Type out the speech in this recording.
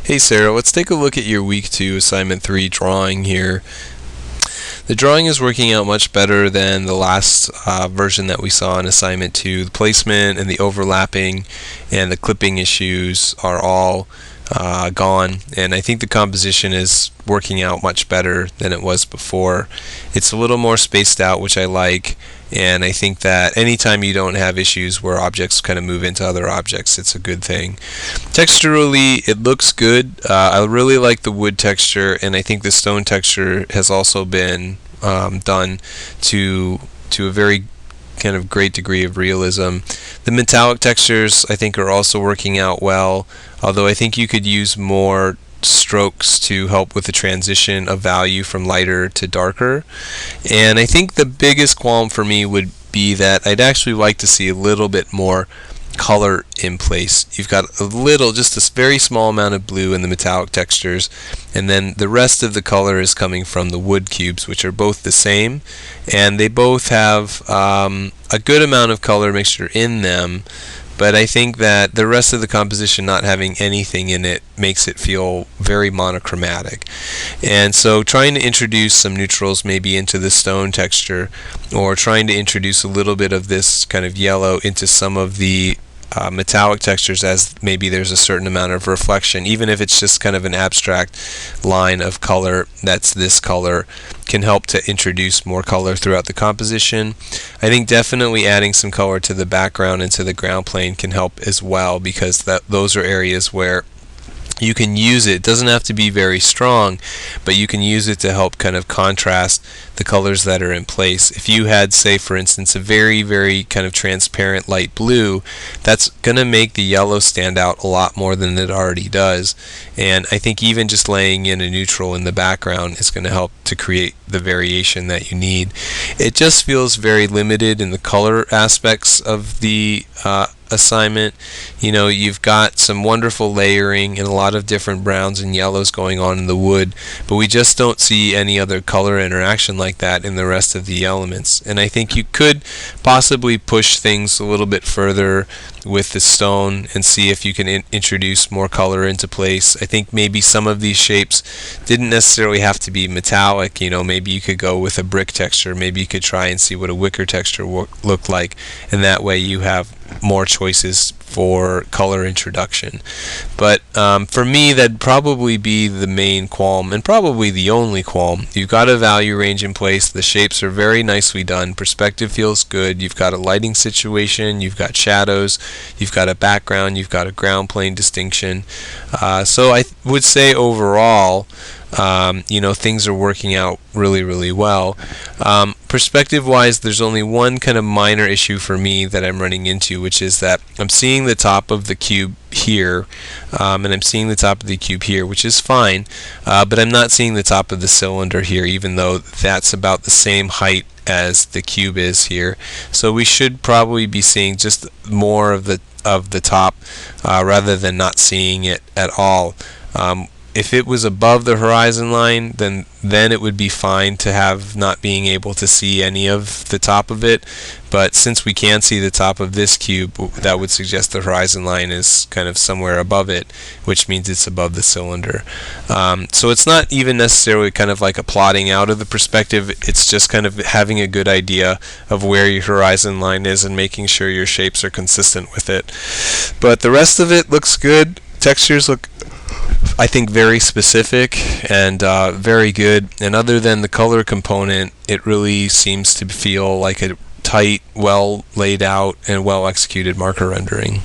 Hey Sarah, let's take a look at your week 2 assignment 3 drawing here. The drawing is working out much better than the last version that we saw in assignment 2. The placement and the overlapping and the clipping issues are all gone, and I think the composition is working out much better than it was before. It's a little more spaced out, which I like, and I think that anytime you don't have issues where objects kind of move into other objects, it's a good thing. Texturally, it looks good. I really like the wood texture, and I think the stone texture has also been done to a very kind of great degree of realism. The metallic textures I think are also working out well, although I think you could use more strokes to help with the transition of value from lighter to darker. And I think the biggest qualm for me would be that I'd actually like to see a little bit more color in place. You've got a little, just this very small amount of blue in the metallic textures, and then the rest of the color is coming from the wood cubes, which are both the same, and they both have a good amount of color mixture in them, but I think that the rest of the composition not having anything in it makes it feel very monochromatic. And so trying to introduce some neutrals maybe into the stone texture, or trying to introduce a little bit of this kind of yellow into some of the metallic textures, as maybe there's a certain amount of reflection, even if it's just kind of an abstract line of color that's this color, can help to introduce more color throughout the composition. I think definitely adding some color to the background and to the ground plane can help as well, because those are areas where you can use it. It doesn't have to be very strong, but you can use it to help kind of contrast the colors that are in place. If you had, say for instance, a very, very kind of transparent light blue, that's going to make the yellow stand out a lot more than it already does. And I think even just laying in a neutral in the background is going to help to create the variation that you need. It just feels very limited in the color aspects of the assignment. You know, you've got some wonderful layering and a lot of different browns and yellows going on in the wood, but we just don't see any other color interaction like that in the rest of the elements. And I think you could possibly push things a little bit further with the stone and see if you can introduce more color into place. I think maybe some of these shapes didn't necessarily have to be metallic. You know, maybe you could go with a brick texture. Maybe you could try and see what a wicker texture looked like, and that way you have more choices for color introduction. But for me, that'd probably be the main qualm, and probably the only qualm. You've got a value range in place. The shapes are very nicely done. Perspective feels good. You've got a lighting situation. You've got shadows. You've got a background. You've got a ground plane distinction. So I would say overall, you know, things are working out really, really well. Perspective-wise, there's only one kind of minor issue for me that I'm running into, which is that I'm seeing the top of the cube here, and I'm seeing the top of the cube here, which is fine, but I'm not seeing the top of the cylinder here, even though that's about the same height as the cube is here. So we should probably be seeing just more of the top rather than not seeing it at all. If it was above the horizon line, then it would be fine to have not being able to see any of the top of it. But since we can see the top of this cube, that would suggest the horizon line is kind of somewhere above it, which means it's above the cylinder. So it's not even necessarily kind of like a plotting out of the perspective. It's just kind of having a good idea of where your horizon line is and making sure your shapes are consistent with it. But the rest of it looks good. Textures look, I think, very specific and very good, and other than the color component, it really seems to feel like a tight, well laid out and well executed marker rendering.